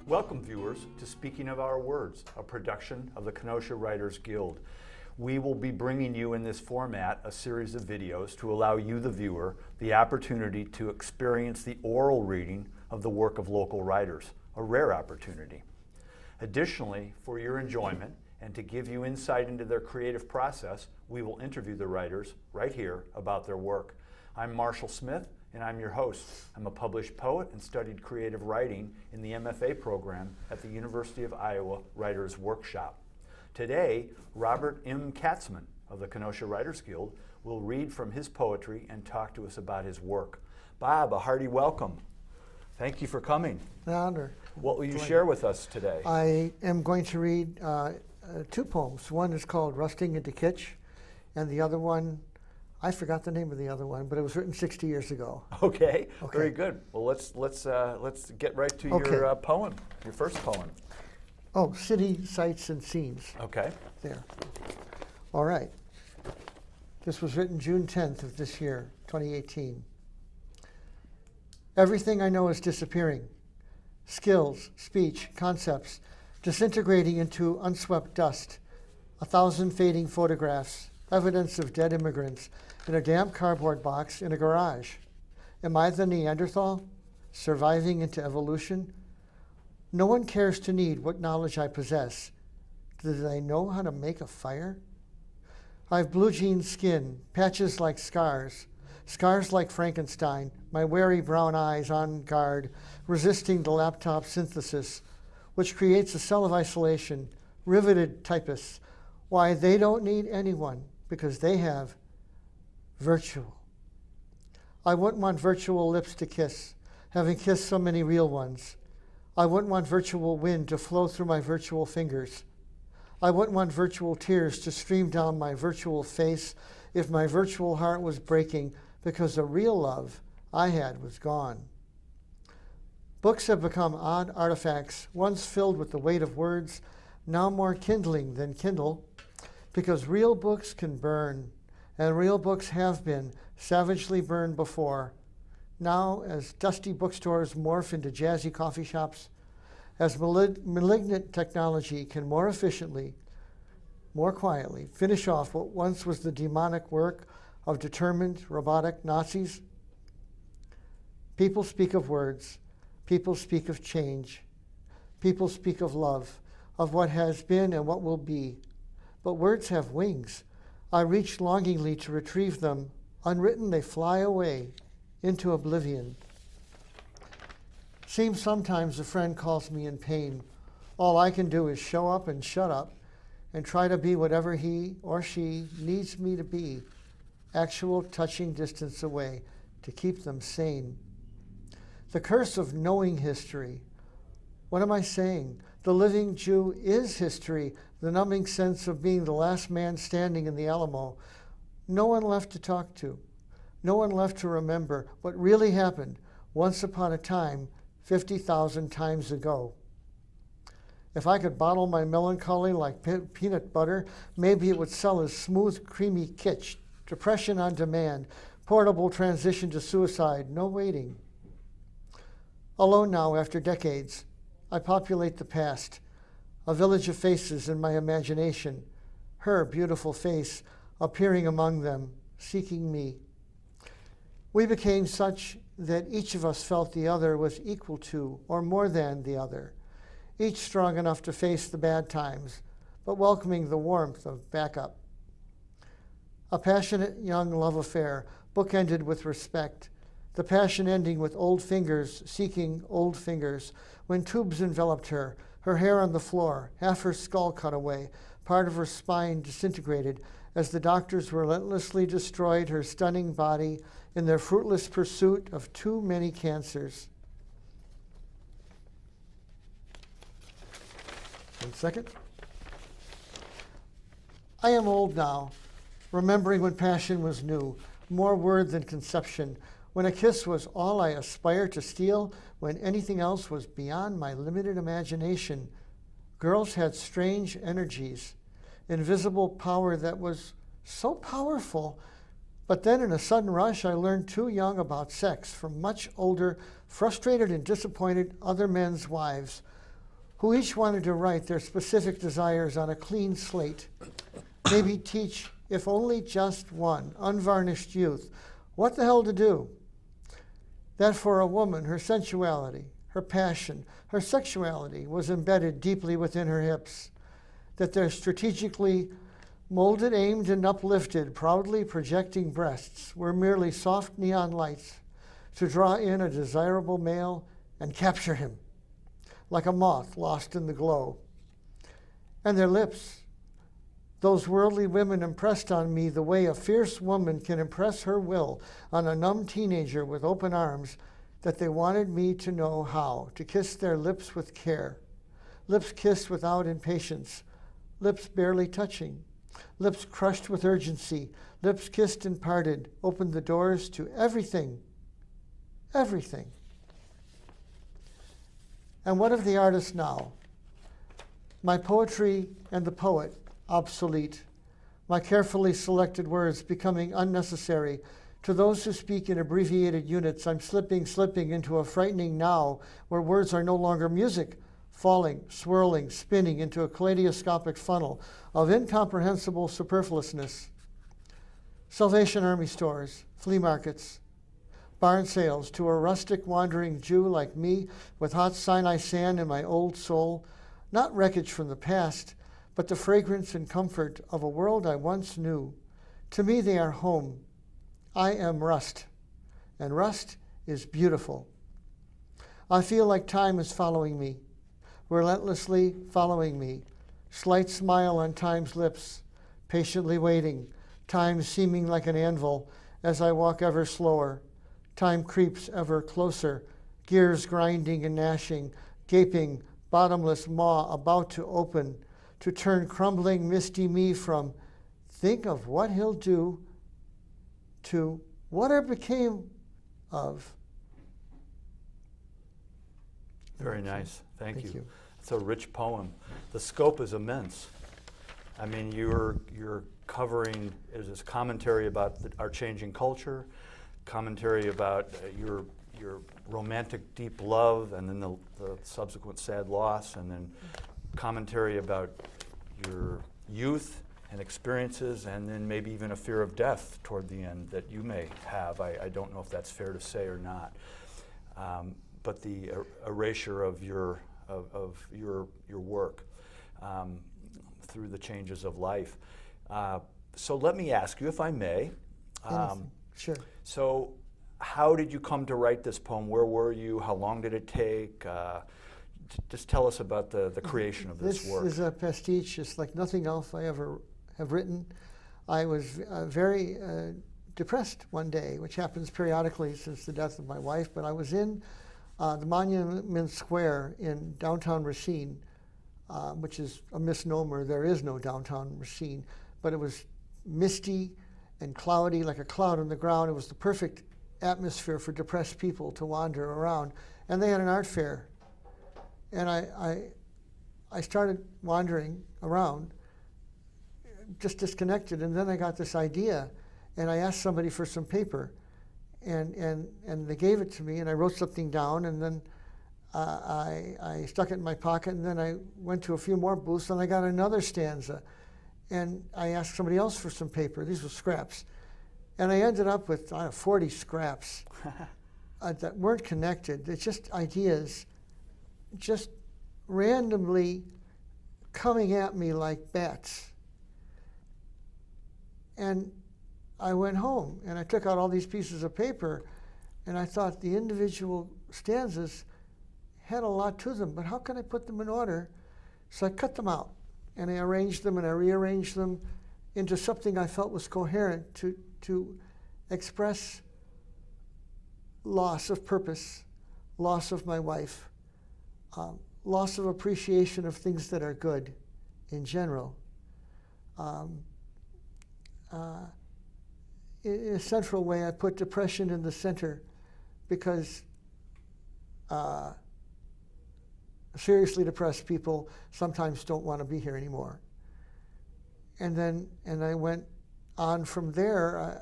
Welcome, viewers, to Speaking of Our Words, a production of the Kenosha Writers Guild. We will be bringing you in this format a series of videos to allow you, the viewer, the opportunity to experience the oral reading of the work of local writers, a rare opportunity. Additionally, for your enjoyment and to give you insight into their creative process, we will interview the writers right here about their work. I'm Marshall Smith, and I'm your host. I'm a published poet and studied creative writing in the MFA program at the University of Iowa Writers Workshop. Today, Robert M. Katzman of the Kenosha Writers Guild will read from his poetry and talk to us about his work. Bob, a hearty welcome. Thank you for coming. An honor. What will you share with us today? I am going to read two poems. One is called Rusting into Kitsch, and the other one, I forgot the name of the other one, but it was written 60 years ago. Okay. Very good. Well, let's get right to your poem, your first poem. Oh, City, Sights, and Scenes. Okay. There. All right. This was written June 10th of this year, 2018. Everything I know is disappearing. Skills, speech, concepts, disintegrating into unswept dust. 1,000 fading photographs, evidence of dead immigrants in a damp cardboard box in a garage. Am I the Neanderthal, surviving into evolution? No one cares to need what knowledge I possess. Do they know how to make a fire? I've blue jean skin, patches like scars like Frankenstein, my wary brown eyes on guard, resisting the laptop synthesis, which creates a cell of isolation, riveted typists. Why, they don't need anyone, because they have virtual. I wouldn't want virtual lips to kiss, having kissed so many real ones. I wouldn't want virtual wind to flow through my virtual fingers. I wouldn't want virtual tears to stream down my virtual face if my virtual heart was breaking because the real love I had was gone. Books have become odd artifacts, once filled with the weight of words, now more kindling than kindle, because real books can burn, and real books have been savagely burned before. Now, as dusty bookstores morph into jazzy coffee shops, as malignant technology can more efficiently, more quietly, finish off what once was the demonic work of determined robotic Nazis, people speak of words, people speak of change, people speak of love, of what has been and what will be. But words have wings. I reach longingly to retrieve them. Unwritten, they fly away into oblivion. Seems sometimes a friend calls me in pain. All I can do is show up and shut up and try to be whatever he or she needs me to be, actual touching distance away, to keep them sane. The curse of knowing history. What am I saying? The living Jew is history, the numbing sense of being the last man standing in the Alamo. No one left to talk to. No one left to remember what really happened once upon a time, 50,000 times ago. If I could bottle my melancholy like peanut butter, maybe it would sell as smooth, creamy kitsch, depression on demand, portable transition to suicide, no waiting. Alone now after decades, I populate the past, a village of faces in my imagination, her beautiful face appearing among them, seeking me. We became such that each of us felt the other was equal to or more than the other, each strong enough to face the bad times, but welcoming the warmth of backup. A passionate young love affair, bookended with respect, the passion ending with old fingers seeking old fingers, when tubes enveloped her, her hair on the floor, half her skull cut away, part of her spine disintegrated, as the doctors relentlessly destroyed her stunning body in their fruitless pursuit of too many cancers. 1 second. I am old now, remembering when passion was new, more word than conception, when a kiss was all I aspired to steal, when anything else was beyond my limited imagination. Girls had strange energies, invisible power that was so powerful. But then in a sudden rush, I learned too young about sex from much older, frustrated and disappointed other men's wives who each wanted to write their specific desires on a clean slate, maybe teach, if only just one, unvarnished youth what the hell to do. That for a woman, her sensuality, her passion, her sexuality was embedded deeply within her hips, that their strategically molded, aimed, and uplifted, proudly projecting breasts were merely soft neon lights to draw in a desirable male and capture him, like a moth lost in the glow. And their lips, those worldly women impressed on me the way a fierce woman can impress her will on a numb teenager with open arms, that they wanted me to know how to kiss their lips with care, lips kissed without impatience, lips barely touching, lips crushed with urgency, lips kissed and parted, opened the doors to everything, everything. And what of the artist now? My poetry and the poet obsolete, my carefully selected words becoming unnecessary. To those who speak in abbreviated units, I'm slipping into a frightening now where words are no longer music, falling, swirling, spinning into a kaleidoscopic funnel of incomprehensible superfluousness. Salvation Army stores, flea markets, barn sales to a rustic wandering Jew like me with hot Sinai sand in my old soul, not wreckage from the past, but the fragrance and comfort of a world I once knew. To me, they are home. I am rust, and rust is beautiful. I feel like time is following me, relentlessly following me. Slight smile on time's lips, patiently waiting, time seeming like an anvil as I walk ever slower. Time creeps ever closer, gears grinding and gnashing, gaping, bottomless maw about to open, to turn crumbling, misty me from think of what he'll do to whatever became of. Very nice. Thank Thank you. It's a rich poem. The scope is immense. I mean, you're covering is this commentary about our changing culture, commentary about your romantic deep love, and then the subsequent sad loss, and then commentary about your youth and experiences, and then maybe even a fear of death toward the end that you may have. I don't know if that's fair to say or not. But the erasure of your work through the changes of life. So let me ask you, if I may. Sure. So how did you come to write this poem? Where were you? How long did it take? Just tell us about the creation of this work. This is a pastiche. It's like nothing else I ever have written. I was very depressed one day, which happens periodically since the death of my wife, but I was in the Monument Square in downtown Racine, which is a misnomer. There is no downtown Racine, but it was misty and cloudy, like a cloud on the ground. It was the perfect atmosphere for depressed people to wander around. And they had an art fair. And I started wandering around, just disconnected, and then I got this idea, and I asked somebody for some paper, and they gave it to me, and I wrote something down, and then I stuck it in my pocket, and then I went to a few more booths, and I got another stanza, and I asked somebody else for some paper. These were scraps, and I ended up with 40 scraps that weren't connected. It's just ideas, just randomly coming at me like bats. And I went home and I took out all these pieces of paper, and I thought the individual stanzas had a lot to them, but how can I put them in order? So I cut them out and I arranged them and I rearranged them into something I felt was coherent to express loss of purpose, loss of my wife, loss of appreciation of things that are good in general. In a central way, I put depression in the center because seriously depressed people sometimes don't want to be here anymore. And I went on from there.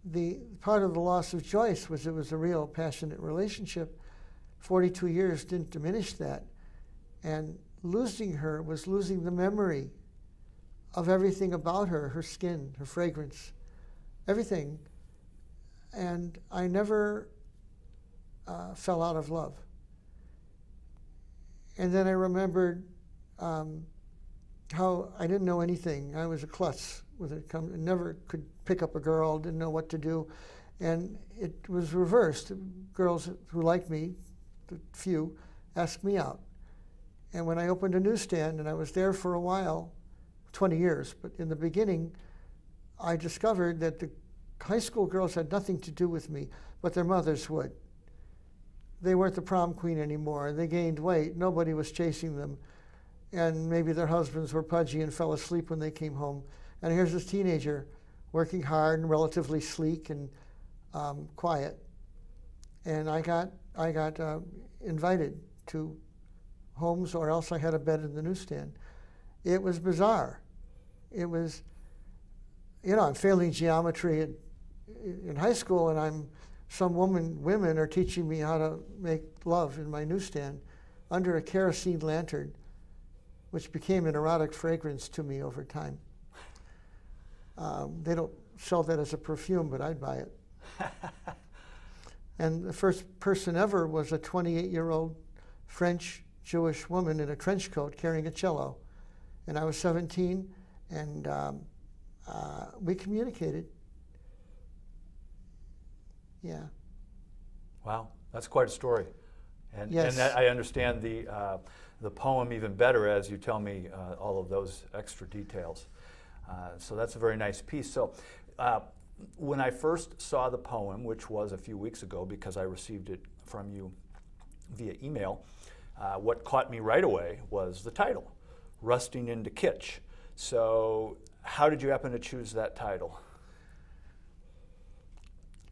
The part of the loss of Joyce was it was a real passionate relationship. 42 years didn't diminish that. And losing her was losing the memory of everything about her, her skin, her fragrance, everything. And I never fell out of love. And then I remembered how I didn't know anything. I was a klutz with it. Never could pick up a girl, didn't know what to do. And it was reversed. Girls who liked me, the few, asked me out. And when I opened a newsstand, and I was there for a while, 20 years, but in the beginning, I discovered that the high school girls had nothing to do with me, but their mothers would. They weren't the prom queen anymore. They gained weight. Nobody was chasing them. And maybe their husbands were pudgy and fell asleep when they came home. And here's this teenager working hard and relatively sleek and quiet. And I got invited to homes, or else I had a bed in the newsstand. It was bizarre. It was, I'm failing geometry in high school, and women are teaching me how to make love in my newsstand under a kerosene lantern, which became an erotic fragrance to me over time. They don't sell that as a perfume, but I'd buy it. And the first person ever was a 28-year-old French Jewish woman in a trench coat carrying a cello. And I was 17, and we communicated. Yeah. Wow, that's quite a story. And, yes. And that, I understand the poem even better as you tell me all of those extra details. So that's a very nice piece. So when I first saw the poem, which was a few weeks ago because I received it from you via email, what caught me right away was the title, Rusting into Kitsch. So how did you happen to choose that title?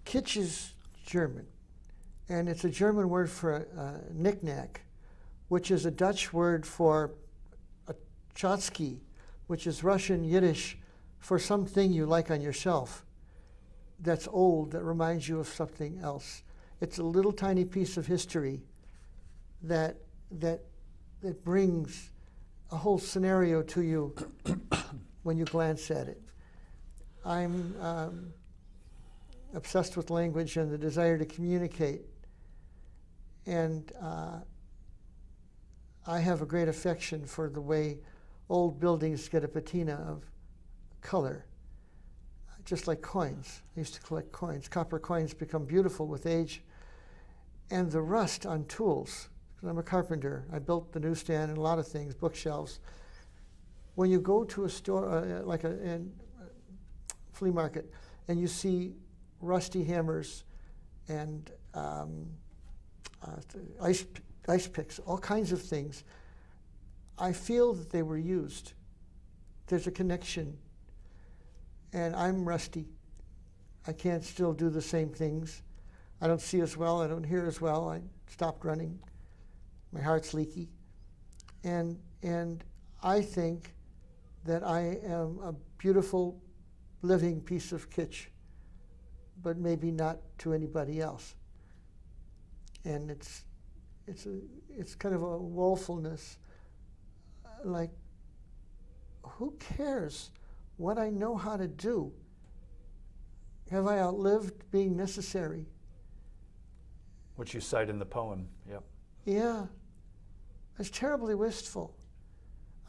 Kitsch is German, and it's a German word for a knick-knack, which is a Dutch word for a tchotchke, which is Russian Yiddish for something you like on your shelf that's old, that reminds you of something else. It's a little tiny piece of history that brings a whole scenario to you when you glance at it. I'm obsessed with language and the desire to communicate, and I have a great affection for the way old buildings get a patina of color, just like coins. I used to collect coins. Copper coins become beautiful with age. And the rust on tools, because I'm a carpenter. I built the newsstand and a lot of things, bookshelves. When you go to a store, like a flea market, and you see rusty hammers and ice picks, all kinds of things, I feel that they were used. There's a connection. And I'm rusty. I can't still do the same things. I don't see as well. I don't hear as well. I stopped running. My heart's leaky. And I think that I am a beautiful living piece of kitsch, but maybe not to anybody else. And it's kind of a woefulness. Like, who cares what I know how to do? Have I outlived being necessary? Which you cite in the poem, yep. Yeah, it's terribly wistful.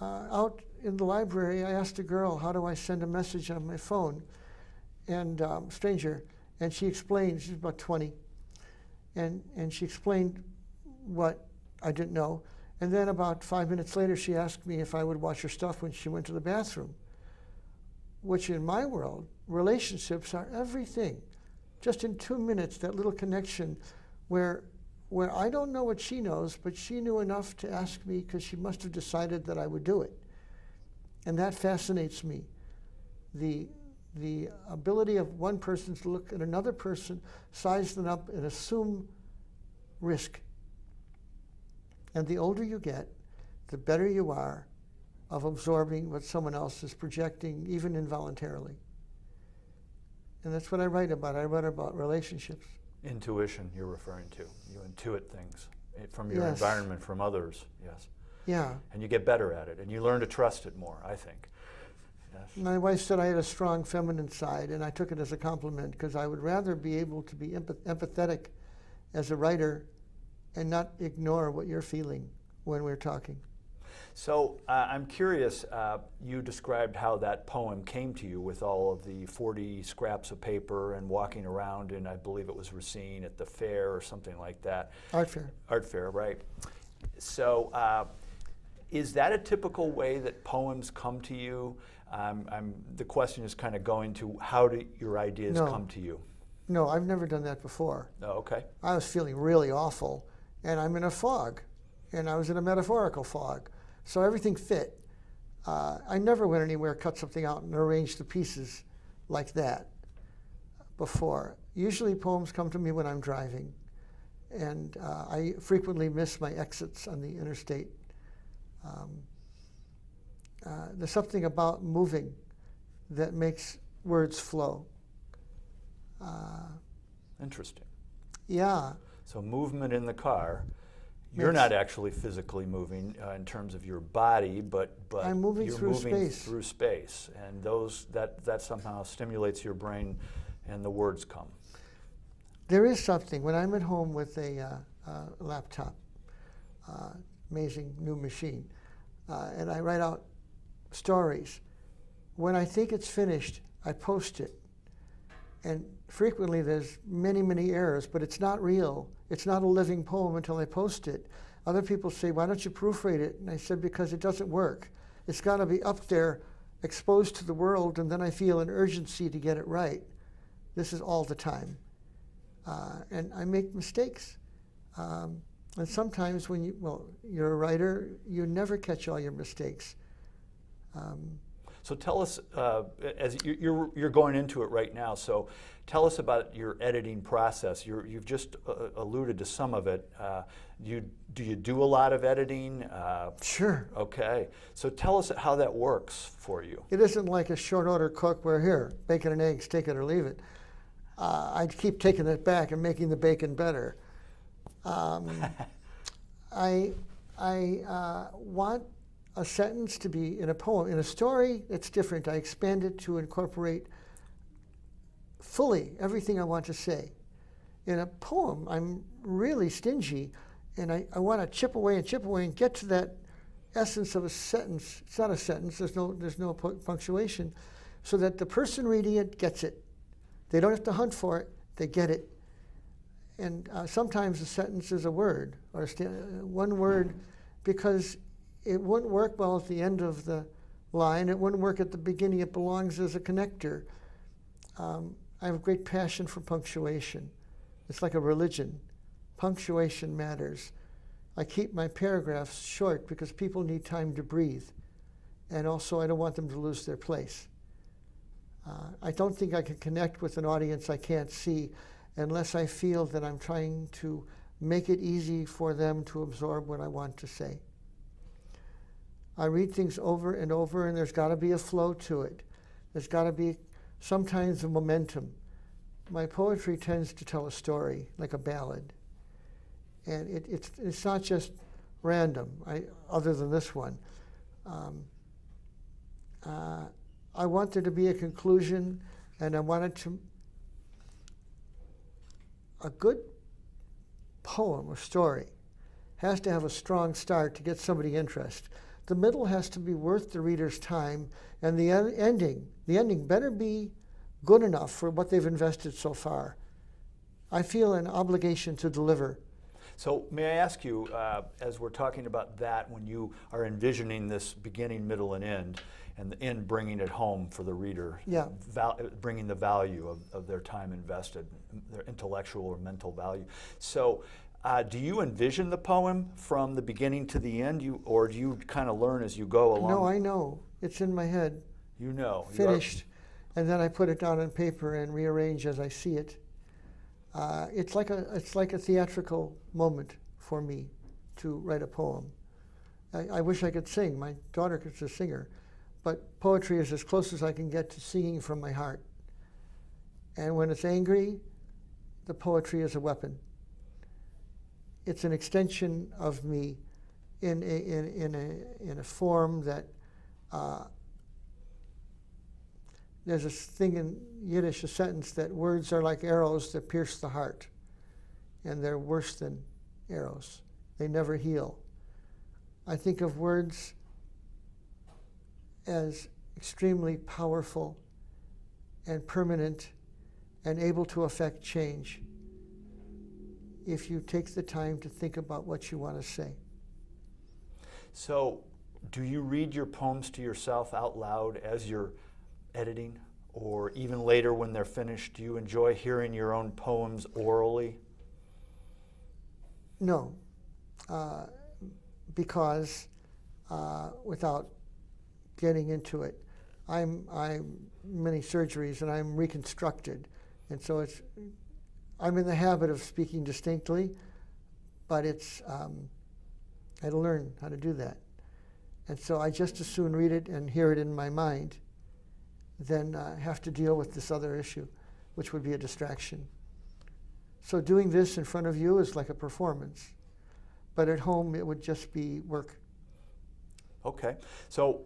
Out in the library, I asked a girl, how do I send a message on my phone? And stranger, and she explained, she's about 20, and she explained what I didn't know. And then about 5 minutes later, she asked me if I would watch her stuff when she went to the bathroom, which in my world, relationships are everything. Just in 2 minutes, that little connection where I don't know what she knows, but she knew enough to ask me because she must have decided that I would do it. And that fascinates me. The ability of one person to look at another person, size them up, and assume risk. And the older you get, the better you are of absorbing what someone else is projecting, even involuntarily. And that's what I write about. I write about relationships. Intuition you're referring to. You intuit things from your Yes. environment, from others, yes. Yeah. And you get better at it, and you learn to trust it more, I think. Yes. My wife said I had a strong feminine side, and I took it as a compliment because I would rather be able to be empathetic as a writer and not ignore what you're feeling when we're talking. So I'm curious, you described how that poem came to you with all of the 40 scraps of paper and walking around, and I believe it was Racine at the fair or something like that. Art fair. Art fair, right. So is that a typical way that poems come to you? The question is kind of going to how do your ideas come to you? No, I've never done that before. Oh, okay. I was feeling really awful, and I'm in a fog, and I was in a metaphorical fog. So everything fit. I never went anywhere, cut something out, and arranged the pieces like that before. Usually poems come to me when I'm driving, and I frequently miss my exits on the interstate. There's something about moving that makes words flow. Interesting. Yeah. So movement in the car. You're not actually physically moving in terms of your body, but I'm moving you're through moving space. through space, and that somehow stimulates your brain, and the words come. There is something when I'm at home with a laptop, amazing new machine, and I write out stories. When I think it's finished, I post it, and frequently there's many errors, but it's not real. It's not a living poem until I post it. Other people say, why don't you proofread it? And I said, because it doesn't work. It's got to be up there, exposed to the world, and then I feel an urgency to get it right. This is all the time. And I make mistakes. And sometimes when you're a writer, you never catch all your mistakes. So tell us, as you're going into it right now, so tell us about your editing process. You've just alluded to some of it. Do you do a lot of editing? Sure. Okay. So tell us how that works for you. It isn't like a short order cook where, here, bacon and eggs, take it or leave it. I keep taking it back and making the bacon better. I want a sentence to be in a poem. In a story, it's different. I expand it to incorporate fully everything I want to say. In a poem, I'm really stingy, and I want to chip away and get to that essence of a sentence. It's not a sentence. There's no punctuation, so that the person reading it gets it. They don't have to hunt for it. They get it. And sometimes a sentence is a word or one word, because it wouldn't work well at the end of the line. It wouldn't work at the beginning. It belongs as a connector. I have a great passion for punctuation. It's like a religion. Punctuation matters. I keep my paragraphs short because people need time to breathe. And also, I don't want them to lose their place. I don't think I can connect with an audience I can't see unless I feel that I'm trying to make it easy for them to absorb what I want to say. I read things over and over, and there's got to be a flow to it. There's got to be sometimes a momentum. My poetry tends to tell a story, like a ballad. And it's not just random, other than this one. I want there to be a conclusion, and I want it to... A good poem or story has to have a strong start to get somebody interested. The middle has to be worth the reader's time, and the ending better be good enough for what they've invested so far. I feel an obligation to deliver. So may I ask you, as we're talking about that, when you are envisioning this beginning, middle, and end bringing it home for the reader, yeah. Bringing the value of their time invested, their intellectual or mental value. So do you envision the poem from the beginning to the end, or do you kind of learn as you go along? No, I know. It's in my head. You know. Finished. And then I put it down on paper and rearrange as I see it. It's like a theatrical moment for me to write a poem. I wish I could sing. My daughter is a singer. But poetry is as close as I can get to singing from my heart. And when it's angry, the poetry is a weapon. It's an extension of me, in a form that there's a thing in Yiddish, a sentence that words are like arrows that pierce the heart, and they're worse than arrows. They never heal. I think of words as extremely powerful and permanent and able to affect change if you take the time to think about what you want to say. So, do you read your poems to yourself out loud as you're editing, or even later when they're finished? Do you enjoy hearing your own poems orally? No, because without getting into it, I'm many surgeries and I'm reconstructed, and so I'm in the habit of speaking distinctly, but I had to learn how to do that, and so I just as soon read it and hear it in my mind than have to deal with this other issue, which would be a distraction. So doing this in front of you is like a performance, but at home it would just be work. Okay, so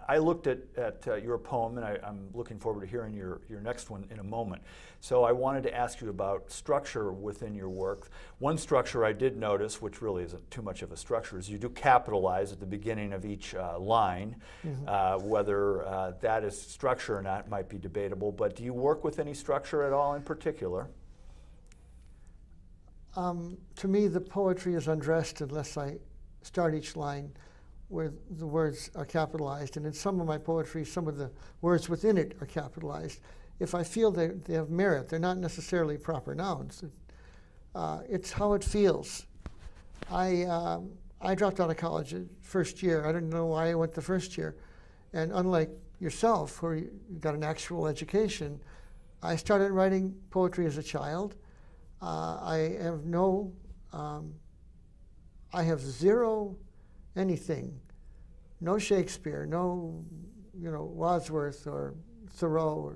I looked at your poem, and I'm looking forward to hearing your next one in a moment. So I wanted to ask you about structure within your work. One structure I did notice, which really isn't too much of a structure, is you do capitalize at the beginning of each line. Mm-hmm. Whether that is structure or not might be debatable, but do you work with any structure at all in particular? To me, the poetry is undressed unless I start each line where the words are capitalized. And in some of my poetry, some of the words within it are capitalized. If I feel they have merit, they're not necessarily proper nouns. It's how it feels. I dropped out of college first year. I didn't know why I went the first year. And unlike yourself, where you got an actual education, I started writing poetry as a child. I have zero anything, no Shakespeare, no, Wadsworth or Thoreau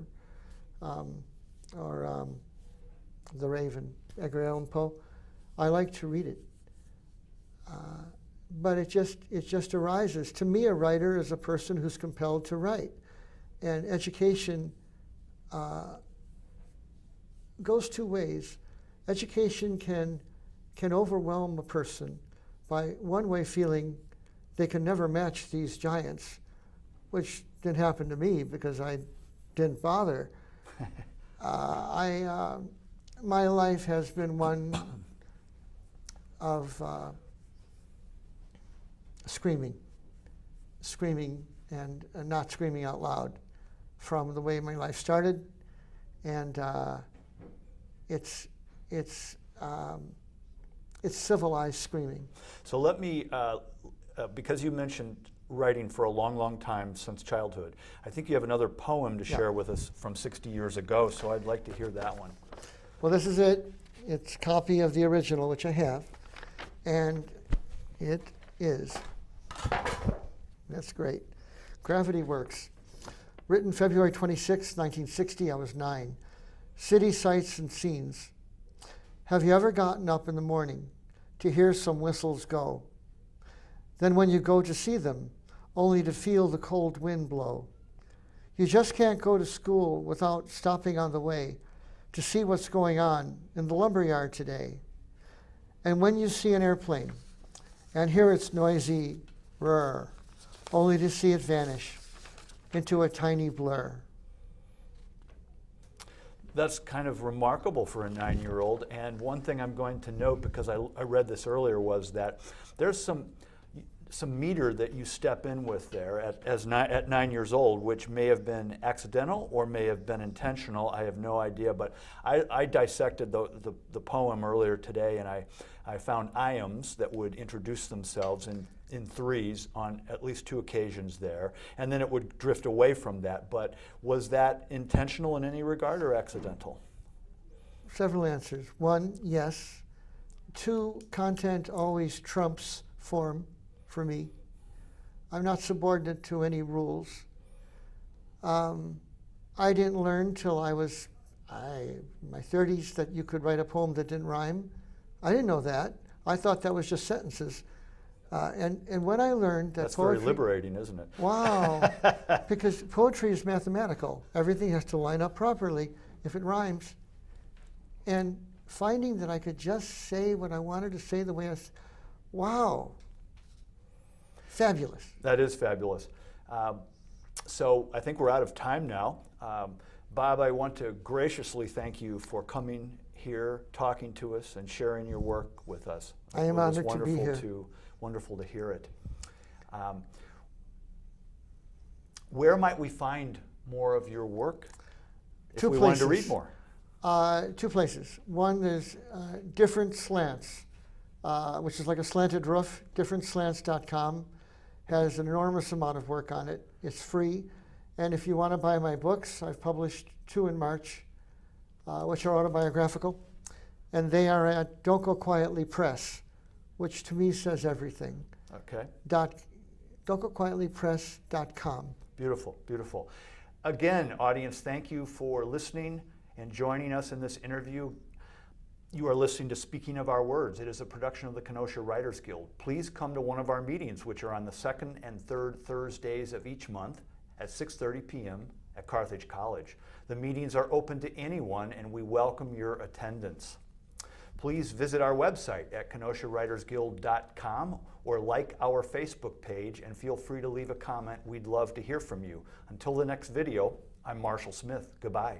or The Raven, Edgar Allan Poe. I like to read it, but it just arises. To me, a writer is a person who's compelled to write, and education goes two ways. Education can overwhelm a person by one way feeling they can never match these giants, which didn't happen to me because I didn't bother. My life has been one of screaming and not screaming out loud from the way my life started, and it's civilized screaming. So let me, because you mentioned writing for a long, long time since childhood, I think you have another poem to share with us from 60 years ago, so I'd like to hear that one. Well, this is it. It's a copy of the original, which I have, and it is. That's great. Gravity Works. Written February 26, 1960, I was 9. City sights and scenes. Have you ever gotten up in the morning to hear some whistles go? Then when you go to see them, only to feel the cold wind blow. You just can't go to school without stopping on the way to see what's going on in the lumberyard today. And when you see an airplane and hear its noisy roar, only to see it vanish into a tiny blur. That's kind of remarkable for a 9-year-old. And one thing I'm going to note, because I read this earlier, was that there's some meter that you step in with there at 9 years old, which may have been accidental or may have been intentional. I have no idea. But I dissected the poem earlier today, and I found iambs that would introduce themselves in threes on at least 2 occasions there, and then it would drift away from that. But was that intentional in any regard or accidental? Several answers. 1, yes. 2, content always trumps form for me. I'm not subordinate to any rules. I didn't learn till I was in my 30s that you could write a poem that didn't rhyme. I didn't know that. I thought that was just sentences. And when I learned that That's poetry, very liberating, isn't it? wow, because poetry is mathematical. Everything has to line up properly if it rhymes. And finding that I could just say what I wanted to say the way wow, fabulous. That is fabulous. So I think we're out of time now. Bob, I want to graciously thank you for coming here, talking to us, and sharing your work with us. I am honored to be here. Wonderful to hear it. Where might we find more of your work if we wanted to read more? Two places. One is Different Slants, which is like a slanted roof. Differentslants.com has an enormous amount of work on it. It's free. And if you want to buy my books, I've published 2 in March, which are autobiographical. And they are at Don't Go Quietly Press, which to me says everything. Okay. Don'tGoQuietlyPress.com. Beautiful, beautiful. Again, audience, thank you for listening and joining us in this interview. You are listening to Speaking of Our Words. It is a production of the Kenosha Writers Guild. Please come to one of our meetings, which are on the 2nd and 3rd Thursdays of each month at 6:30 p.m. at Carthage College. The meetings are open to anyone, and we welcome your attendance. Please visit our website at KenoshaWritersGuild.com or like our Facebook page, and feel free to leave a comment. We'd love to hear from you. Until the next video, I'm Marshall Smith. Goodbye.